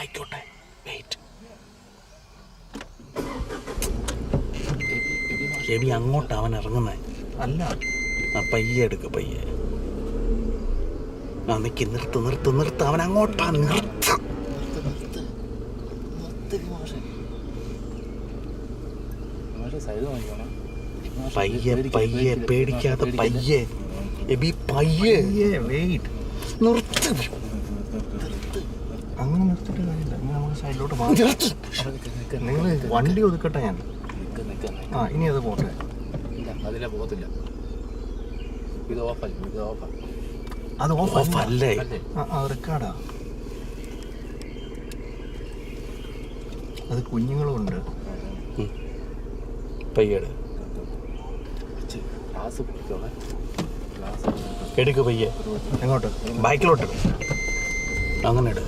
ആയിക്കോട്ടെ, wait. AB അങ്ങോട്ട് അവൻ ഇറങ്ങുന്നേ അല്ല. പയ്യെ എടുക്ക്, പയ്യെ. നിക്ക്, നിർത്ത്. അവൻ അങ്ങോട്ടാ, നിർത്ത്. പയ്യെ പേടിക്കാതെ പയ്യെ. എബി പയ്യെ, വെയിറ്റ്. നിർത്ത്. അങ്ങനെ നിർത്തിയിട്ട് കാര്യമില്ല. നമുക്ക് സൈഡിലോട്ട് മാറ്റാം. നിങ്ങൾ വണ്ടി ഒതുക്കട്ടെ ഞാൻ. ഇനി അത് പോട്ടെ. അതിലെ പോകത്തില്ല. ഇത് ഓഫല്ല. അത് ഓഫ് അല്ലേ? റെക്കാർഡാ. അത് കുഞ്ഞുങ്ങളും ഉണ്ട്. പയ്യേട് എടുക്ക്, പയ്യെ. എങ്ങോട്ട്? ബാക്കിലോട്ട് അങ്ങനെ ഇട്.